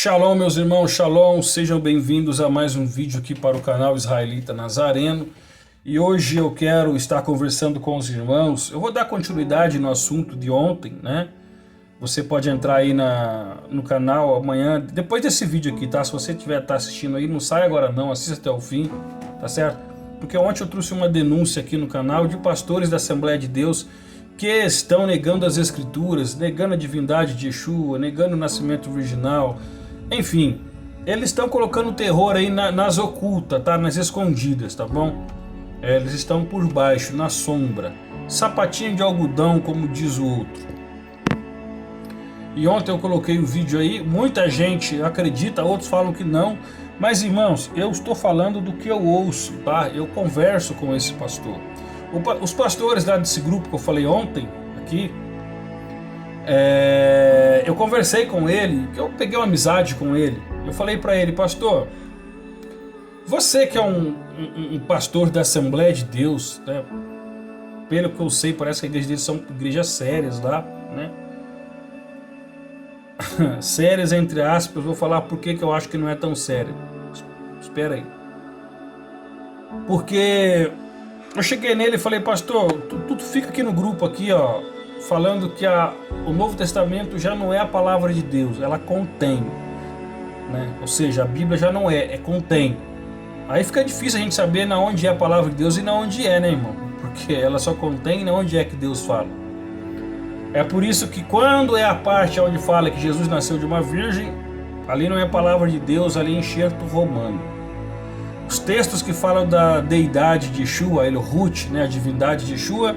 Shalom, meus irmãos, shalom, sejam bem-vindos a mais um vídeo aqui para o canal Israelita Nazareno. E hoje eu quero estar conversando com os irmãos. Eu vou dar continuidade no assunto de ontem, né? Você pode entrar aí no canal amanhã, depois desse vídeo aqui, tá? Se você tá assistindo aí, não sai agora não, assista até o fim, tá certo? Porque ontem eu trouxe uma denúncia aqui no canal de pastores da Assembleia de Deus que estão negando as Escrituras, negando a divindade de Yeshua, negando o nascimento virginal. Enfim, eles estão colocando terror aí nas ocultas, tá? Nas escondidas, tá bom? Eles estão por baixo, na sombra. Sapatinho de algodão, como diz o outro. E ontem eu coloquei o vídeo aí, muita gente acredita, outros falam que não. Mas irmãos, eu estou falando do que eu ouço, tá? Eu converso com esse pastor. Os pastores lá desse grupo que eu falei ontem, aqui, eu conversei com ele, eu peguei uma amizade com ele. Eu falei para ele: pastor, você que é um pastor da Assembleia de Deus, né? Pelo que eu sei, parece que a igreja deles são igrejas sérias lá, né? Sérias entre aspas, vou falar por que eu acho que não é tão sério. Espera aí. Porque eu cheguei nele e falei: pastor, tu fica aqui no grupo aqui, ó, falando que o Novo Testamento já não é a palavra de Deus, ela contém, né? Ou seja, a Bíblia já não é contém. Aí fica difícil a gente saber na onde é a palavra de Deus e na onde é, né, irmão? Porque ela só contém na onde é que Deus fala. É por isso que quando é a parte onde fala que Jesus nasceu de uma virgem, ali não é a palavra de Deus, ali é enxerto romano. Os textos que falam da deidade de Yeshua, Elohut, né, a divindade de Yeshua,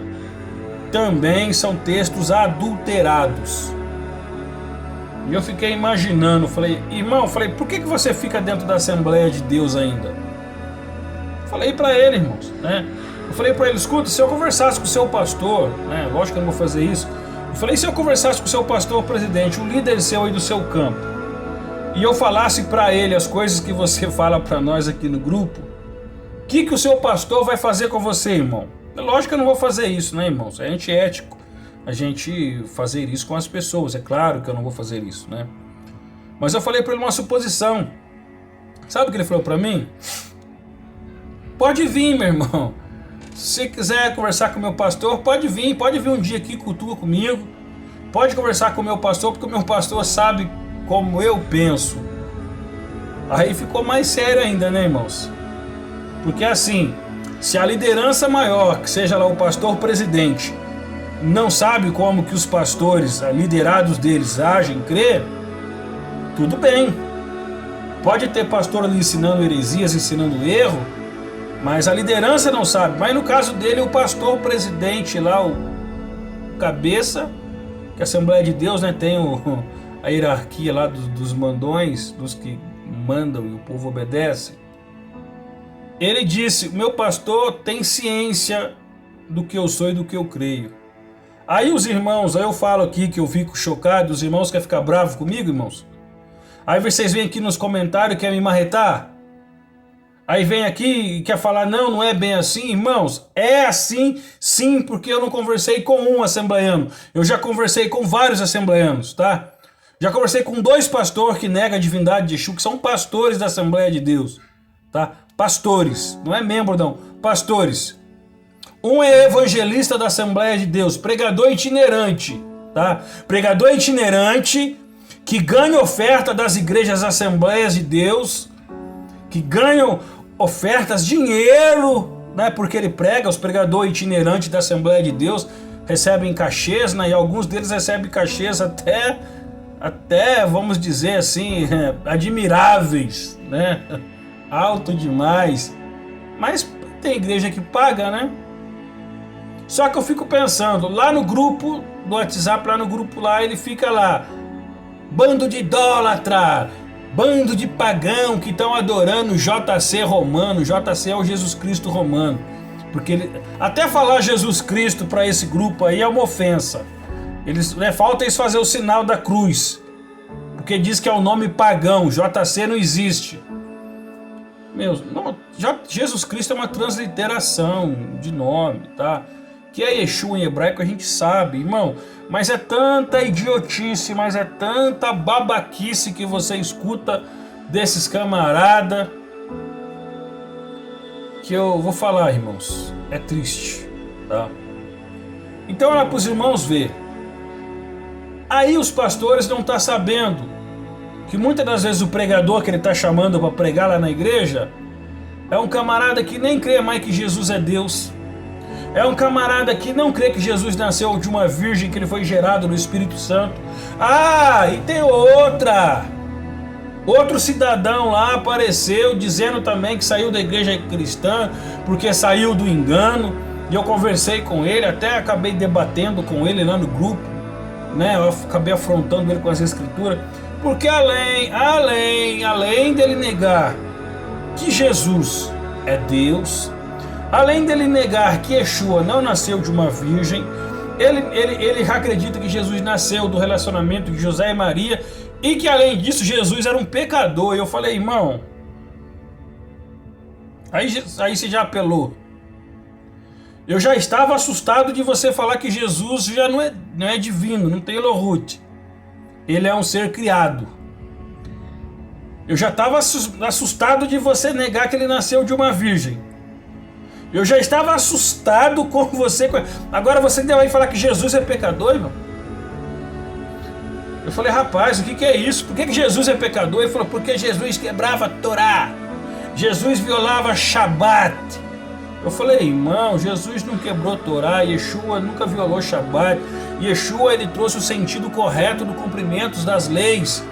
também são textos adulterados. E eu fiquei imaginando, falei: irmão, por que você fica dentro da Assembleia de Deus ainda? Falei para ele, irmãos, né? Eu falei para ele: escuta, se eu conversasse com o seu pastor, né, lógico que eu não vou fazer isso. Eu falei: se eu conversasse com o seu pastor presidente, o líder seu aí do seu campo, e eu falasse para ele as coisas que você fala para nós aqui no grupo, o que o seu pastor vai fazer com você, irmão? Lógico que eu não vou fazer isso, né, irmãos? É antiético a gente fazer isso com as pessoas. É claro que eu não vou fazer isso, né? Mas eu falei para ele uma suposição. Sabe o que ele falou para mim? Pode vir, meu irmão. Se quiser conversar com o meu pastor, pode vir um dia aqui, cultua comigo. Pode conversar com o meu pastor, porque o meu pastor sabe como eu penso. Aí ficou mais sério ainda, né, irmãos? Porque assim, se a liderança maior, que seja lá o pastor presidente, não sabe como que os pastores, liderados deles, agem, crê, tudo bem. Pode ter pastor ali ensinando heresias, ensinando erro, mas a liderança não sabe. Mas no caso dele, o pastor presidente lá, o cabeça, que a Assembleia de Deus, né, tem a hierarquia lá dos mandões, dos que mandam e o povo obedece. Ele disse: meu pastor tem ciência do que eu sou e do que eu creio. Aí os irmãos, aí eu falo aqui que eu fico chocado, os irmãos querem ficar bravos comigo, irmãos? Aí vocês vêm aqui nos comentários e querem me marretar? Aí vem aqui e quer falar: não é bem assim, irmãos. É assim, sim, porque eu não conversei com um assembleiano. Eu já conversei com vários assembleianos, tá? Já conversei com 2 pastores que negam a divindade de Yeshua, que são pastores da Assembleia de Deus, tá? Pastores, não é membro não, pastores. Um é evangelista da Assembleia de Deus, pregador itinerante, tá? Pregador itinerante que ganha oferta das igrejas Assembleias de Deus, que ganham ofertas, dinheiro, né? Porque ele prega, os pregadores itinerantes da Assembleia de Deus recebem cachês, né? E alguns deles recebem cachês até vamos dizer assim, admiráveis, né? Alto demais. Mas tem igreja que paga, né? Só que eu fico pensando, lá no grupo do WhatsApp, lá no grupo lá, ele fica lá: bando de idólatra, bando de pagão que estão adorando o JC romano. JC é o Jesus Cristo romano. Porque até falar Jesus Cristo para esse grupo aí é uma ofensa. Falta eles fazer o sinal da cruz, porque diz que é o nome pagão. JC não existe. Jesus Cristo é uma transliteração de nome, tá? que é Yeshua em hebraico, a gente sabe, irmão. Mas é tanta idiotice, mas é tanta babaquice que você escuta desses camarada, que eu vou falar, irmãos, é triste, tá? Então olha para os irmãos ver. Aí os pastores não estão sabendo que muitas das vezes o pregador que ele está chamando para pregar lá na igreja é um camarada que nem crê mais que Jesus é Deus. É um camarada que não crê que Jesus nasceu de uma virgem, que ele foi gerado no Espírito Santo. Ah, e tem outra. Outro cidadão lá apareceu dizendo também que saiu da igreja cristã porque saiu do engano. E eu conversei com ele, até acabei debatendo com ele lá no grupo, né? Eu acabei afrontando ele com as escrituras. Porque além dele negar que Jesus é Deus, além dele negar que Yeshua não nasceu de uma virgem, ele acredita que Jesus nasceu do relacionamento de José e Maria e que além disso Jesus era um pecador. E eu falei, irmão, aí você já apelou. Eu já estava assustado de você falar que Jesus já não é divino, não tem Elohut. Ele é um ser criado. Eu já estava assustado de você negar que ele nasceu de uma virgem. Eu já estava assustado com você. Agora você ainda vai falar que Jesus é pecador, irmão? Eu falei, rapaz, o que é isso? Por que Jesus é pecador? Ele falou, porque Jesus quebrava a Torá. Jesus violava Shabat. Eu falei, irmão, Jesus não quebrou a Torá. Yeshua nunca violou Shabat. Yeshua, ele trouxe o sentido correto do cumprimento das leis.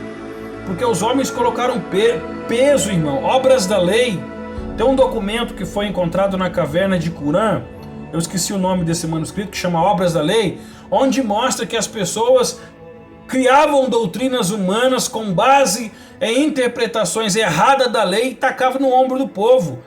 Porque os homens colocaram peso, irmão, obras da lei. Tem um documento que foi encontrado na caverna de Qumran, eu esqueci o nome desse manuscrito, que chama Obras da Lei, onde mostra que as pessoas criavam doutrinas humanas com base em interpretações erradas da lei e tacavam no ombro do povo.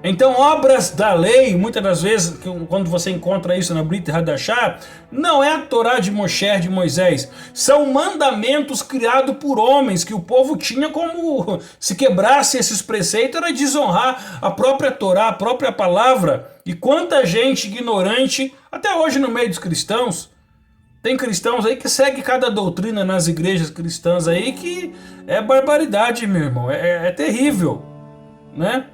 Então, obras da lei, muitas das vezes, quando você encontra isso na Brit Hadashah, não é a Torá de Moshe, de Moisés. São mandamentos criados por homens, que o povo tinha como, se quebrasse esses preceitos, era desonrar a própria Torá, a própria palavra. E quanta gente ignorante, até hoje no meio dos cristãos, tem cristãos aí que seguem cada doutrina nas igrejas cristãs aí, que é barbaridade, meu irmão, é terrível, né?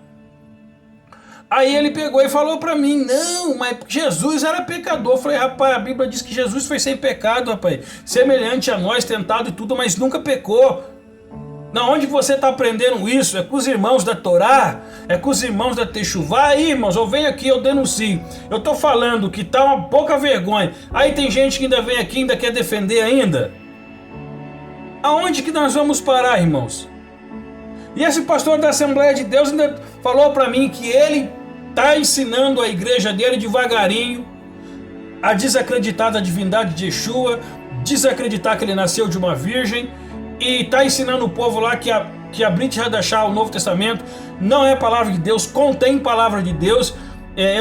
Aí ele pegou e falou pra mim, não, mas Jesus era pecador. Eu falei, rapaz, a Bíblia diz que Jesus foi sem pecado, rapaz, semelhante a nós, tentado e tudo, mas nunca pecou. Na onde você está aprendendo isso? É com os irmãos da Torá? É com os irmãos da Techuvá? Aí, irmãos, eu venho aqui, eu denuncio. Eu estou falando que tá uma pouca vergonha. Aí tem gente que ainda vem aqui e ainda quer defender ainda. Aonde que nós vamos parar, irmãos? E esse pastor da Assembleia de Deus ainda falou para mim que ele está ensinando a igreja dele devagarinho a desacreditar da divindade de Yeshua, desacreditar que ele nasceu de uma virgem, e está ensinando o povo lá que a Brit Hadashah, o Novo Testamento, não é palavra de Deus, contém palavra de Deus,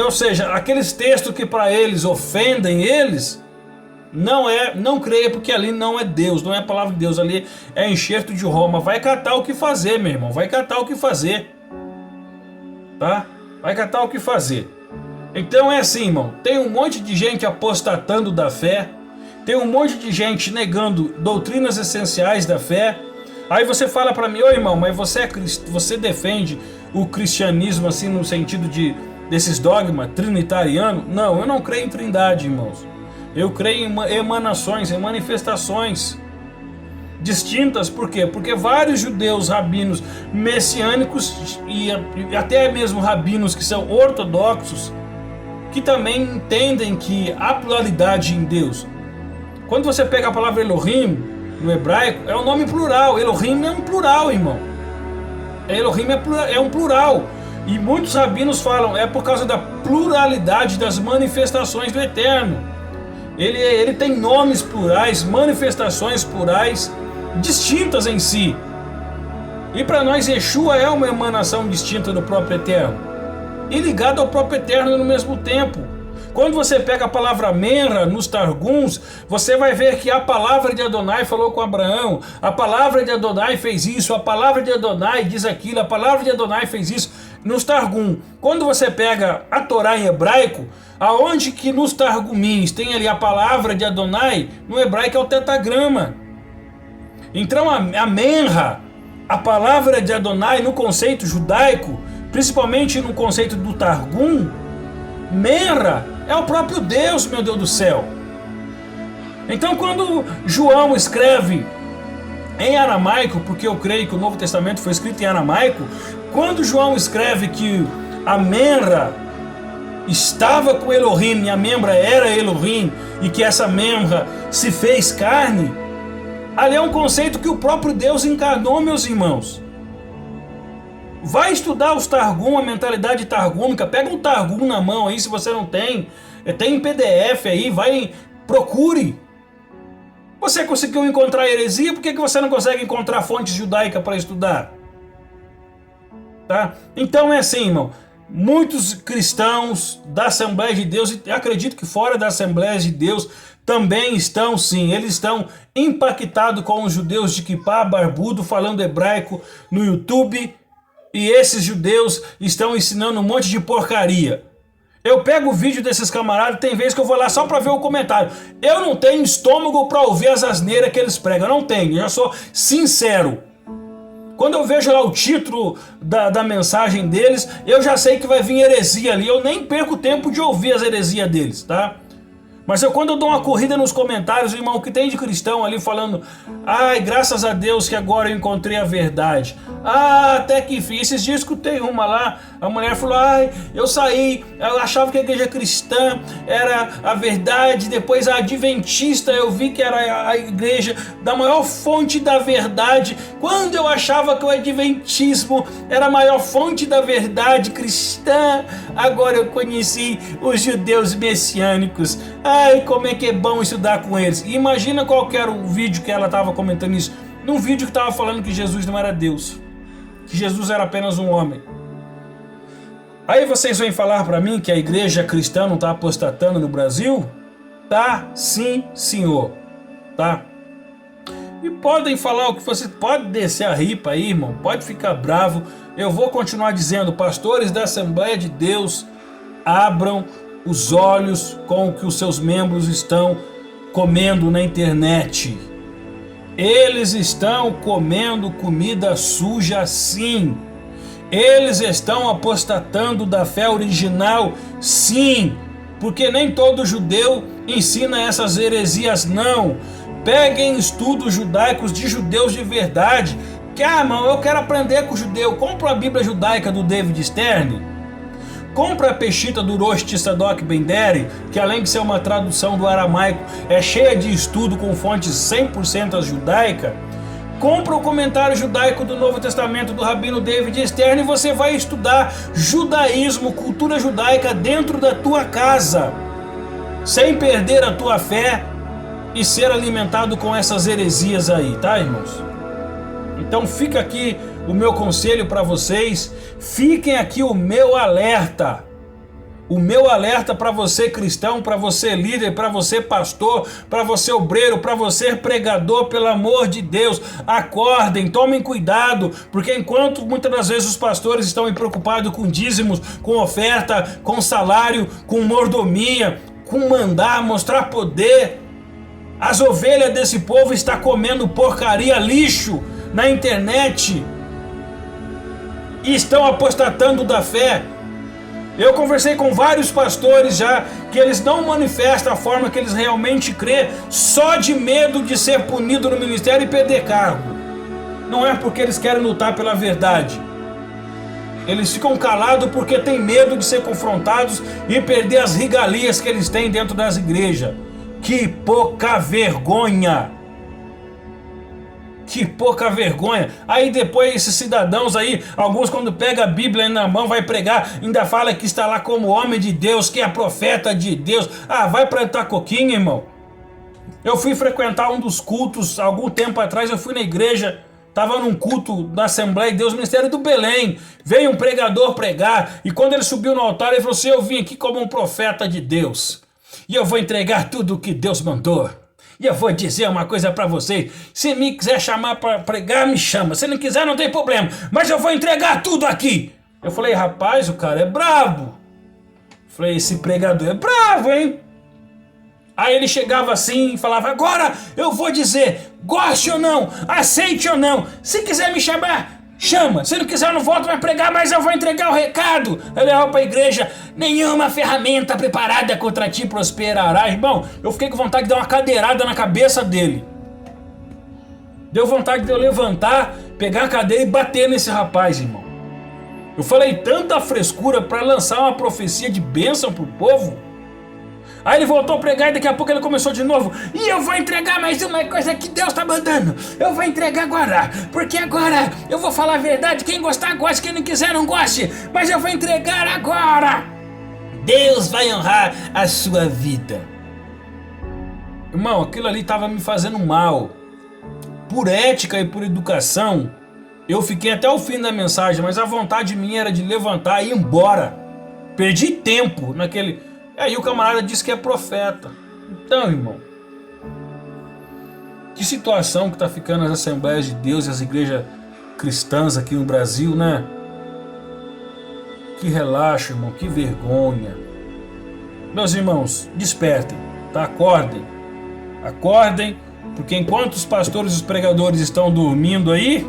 ou seja, aqueles textos que para eles ofendem eles, não creia, porque ali não é Deus, não é a palavra de Deus, ali é enxerto de Roma. Vai catar o que fazer, meu irmão, vai catar o que fazer, tá? Vai catar o que fazer. Então é assim, irmão, tem um monte de gente apostatando da fé, tem um monte de gente negando doutrinas essenciais da fé. Aí você fala para mim, ô irmão, mas você defende o cristianismo assim no sentido desses dogmas trinitarianos? Não, eu não creio em trindade, irmãos. Eu creio em emanações, em manifestações distintas. Por quê? Porque vários judeus rabinos messiânicos e até mesmo rabinos que são ortodoxos, que também entendem que há pluralidade em Deus. Quando você pega a palavra Elohim no hebraico, é um nome plural. Elohim é um plural, irmão. Elohim é um plural. E muitos rabinos falam, é por causa da pluralidade das manifestações do Eterno. Ele tem nomes plurais, manifestações plurais, distintas em si. E para nós, Yeshua é uma emanação distinta do próprio Eterno, e ligada ao próprio Eterno no mesmo tempo. Quando você pega a palavra Menra nos Targums, você vai ver que a palavra de Adonai falou com Abraão, a palavra de Adonai fez isso, a palavra de Adonai diz aquilo, a palavra de Adonai fez isso. nos Targum. Quando você pega a Torá em hebraico, aonde que nos Targumins tem ali a palavra de Adonai, no hebraico é o tetagrama. Então a Menra, a palavra de Adonai no conceito judaico, principalmente no conceito do Targum, Menra é o próprio Deus, meu Deus do céu. Então quando João escreve em aramaico, porque eu creio que o Novo Testamento foi escrito em aramaico, quando João escreve que a Menra estava com Elohim e a Membra era Elohim e que essa Menra se fez carne, ali é um conceito que o próprio Deus encarnou, meus irmãos. Vai estudar os Targum, a mentalidade targúmica, pega um Targum na mão aí, se você não tem, tem em PDF aí, vai, procure. Você conseguiu encontrar heresia, por que você não consegue encontrar fontes judaicas para estudar? Tá? Então é assim, irmão, muitos cristãos da Assembleia de Deus, e acredito que fora da Assembleia de Deus, também estão sim, eles estão impactados com os judeus de Kippah, barbudo, falando hebraico no YouTube, e esses judeus estão ensinando um monte de porcaria. Eu pego o vídeo desses camaradas, tem vezes que eu vou lá só para ver o comentário. Eu não tenho estômago para ouvir as asneiras que eles pregam, eu não tenho, eu já sou sincero. Quando eu vejo lá o título da mensagem deles, eu já sei que vai vir heresia ali, eu nem perco tempo de ouvir as heresias deles, tá? Mas quando eu dou uma corrida nos comentários, irmão, o que tem de cristão ali falando: ai, graças a Deus que agora eu encontrei a verdade. Ah, até que enfim. Esses dias escutei uma lá, a mulher falou: ai, eu saí, eu achava que a igreja cristã era a verdade, depois a adventista eu vi que era a igreja da maior fonte da verdade, quando eu achava que o adventismo era a maior fonte da verdade cristã, agora eu conheci os judeus messiânicos. Ai, como é que é bom estudar com eles. E imagina qual que era o vídeo que ela estava comentando isso. Num vídeo que estava falando que Jesus não era Deus, que Jesus era apenas um homem. Aí vocês vêm falar para mim que a igreja cristã não está apostatando no Brasil? Tá, sim, senhor. Tá? E podem falar o que você pode, descer a ripa aí, irmão, pode ficar bravo. Eu vou continuar dizendo: pastores da Assembleia de Deus, abram os olhos com o que os seus membros estão comendo na internet. Eles estão comendo comida suja, sim. Eles estão apostatando da fé original, sim. Porque nem todo judeu ensina essas heresias, não. Peguem estudos judaicos de judeus de verdade. Que, irmão, eu quero aprender com o judeu. Compra a Bíblia judaica do David Stern. Compra a Peshita do Rosh Tzadok Ben Deri, que além de ser uma tradução do aramaico, é cheia de estudo com fontes 100% judaica. Compra o comentário judaico do Novo Testamento do Rabino David Stern e você vai estudar judaísmo, cultura judaica dentro da tua casa, sem perder a tua fé e ser alimentado com essas heresias aí, tá, irmãos? Então fica aqui o meu conselho para vocês, fiquem aqui o meu alerta. O meu alerta para você cristão, para você líder, para você pastor, para você obreiro, para você pregador, pelo amor de Deus, acordem, tomem cuidado, porque enquanto muitas das vezes os pastores estão preocupados com dízimos, com oferta, com salário, com mordomia, com mandar, mostrar poder, as ovelhas desse povo estão comendo porcaria, lixo na internet e estão apostatando da fé. Eu conversei com vários pastores já, que eles não manifestam a forma que eles realmente crê, só de medo de ser punido no ministério e perder cargo. Não é porque eles querem lutar pela verdade. Eles ficam calados porque têm medo de ser confrontados e perder as regalias que eles têm dentro das igrejas. Que pouca vergonha! Que pouca vergonha. Aí depois esses cidadãos aí, alguns quando pega a Bíblia na mão vai pregar, ainda fala que está lá como homem de Deus, que é profeta de Deus. Ah, vai plantar coquinho, irmão. Eu fui frequentar um dos cultos algum tempo atrás, eu fui na igreja, estava num culto da Assembleia de Deus, Ministério do Belém. Veio um pregador pregar e quando ele subiu no altar ele falou assim: eu vim aqui como um profeta de Deus e eu vou entregar tudo o que Deus mandou. E eu vou dizer uma coisa para vocês: se me quiser chamar para pregar, me chama. Se não quiser, não tem problema. Mas eu vou entregar tudo aqui. Eu falei, rapaz, o cara é brabo. Falei, esse pregador é bravo, hein? Aí ele chegava assim e falava, agora eu vou dizer, goste ou não, aceite ou não, se quiser me chamar, chama, se não quiser eu não volto mais pregar, mas eu vou entregar o recado. Eu levava pra igreja, nenhuma ferramenta preparada contra ti prosperará. Irmão, eu fiquei com vontade de dar uma cadeirada na cabeça dele. Deu vontade de eu levantar, pegar a cadeira e bater nesse rapaz, irmão. Eu falei tanta frescura pra lançar uma profecia de bênção pro povo. Aí ele voltou a pregar e daqui a pouco ele começou de novo. E eu vou entregar mais uma coisa que Deus tá mandando. Eu vou entregar agora, porque agora eu vou falar a verdade. Quem gostar goste, quem não quiser não goste, mas eu vou entregar agora. Deus vai honrar a sua vida. Irmão, aquilo ali tava me fazendo mal. Por ética e por educação, eu fiquei até o fim da mensagem, mas a vontade minha era de levantar e ir embora. Perdi tempo naquele... Aí o camarada disse que é profeta. Então, irmão, que situação que tá ficando as Assembleias de Deus e as igrejas cristãs aqui no Brasil, né? Que relaxo, irmão, que vergonha. Meus irmãos, despertem, tá? Acordem. Acordem, porque enquanto os pastores e os pregadores estão dormindo aí,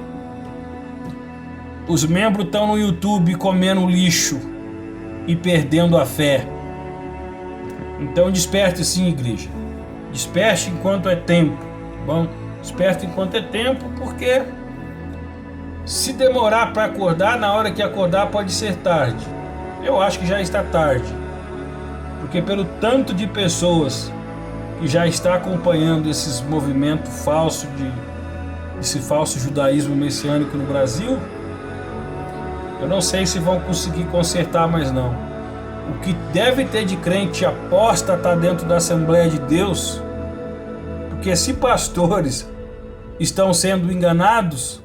os membros estão no YouTube comendo lixo e perdendo a fé. Então desperte sim, igreja. Desperte enquanto é tempo, tá bom? Desperte enquanto é tempo, porque se demorar para acordar, na hora que acordar pode ser tarde. Eu acho que já está tarde. Porque pelo tanto de pessoas que já está acompanhando esses movimentos falsos esse falso judaísmo messiânico no Brasil, eu não sei se vão conseguir consertar mais não. O que deve ter de crente apóstata dentro da Assembleia de Deus, porque se pastores estão sendo enganados,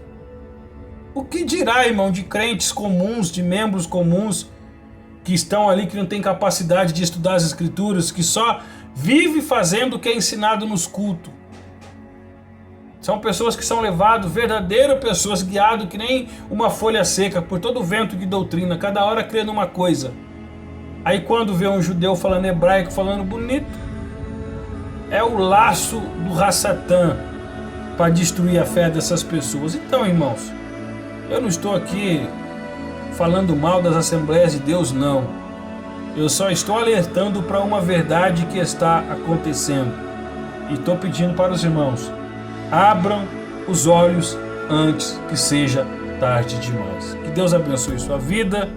o que dirá, irmão, de crentes comuns, de membros comuns que estão ali, que não tem capacidade de estudar as escrituras, que só vive fazendo o que é ensinado nos cultos? São pessoas que são levadas, verdadeiras pessoas, guiadas que nem uma folha seca por todo o vento de doutrina, cada hora crendo uma coisa. Aí quando vê um judeu falando hebraico, falando bonito, é o laço do Rassatã para destruir a fé dessas pessoas. Então, irmãos, eu não estou aqui falando mal das Assembleias de Deus, não. Eu só estou alertando para uma verdade que está acontecendo. E estou pedindo para os irmãos, abram os olhos antes que seja tarde demais. Que Deus abençoe sua vida.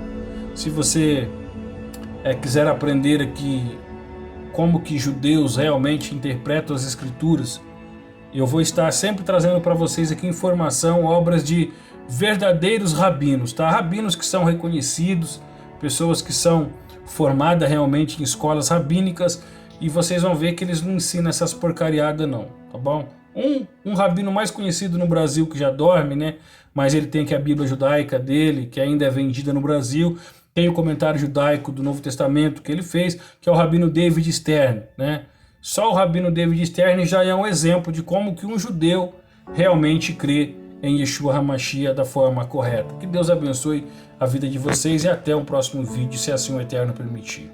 Se você quiser aprender aqui como que judeus realmente interpretam as escrituras, eu vou estar sempre trazendo para vocês aqui informação, obras de verdadeiros rabinos, tá? Rabinos que são reconhecidos, pessoas que são formadas realmente em escolas rabínicas, e vocês vão ver que eles não ensinam essas porcariadas não, tá bom? Um rabino mais conhecido no Brasil, que já dorme, né? Mas ele tem aqui a Bíblia judaica dele, que ainda é vendida no Brasil. Tem o comentário judaico do Novo Testamento que ele fez, que é o Rabino David Stern, né? Só o Rabino David Stern já é um exemplo de como que um judeu realmente crê em Yeshua HaMashiach da forma correta. Que Deus abençoe a vida de vocês e até o próximo vídeo, se assim o Eterno permitir.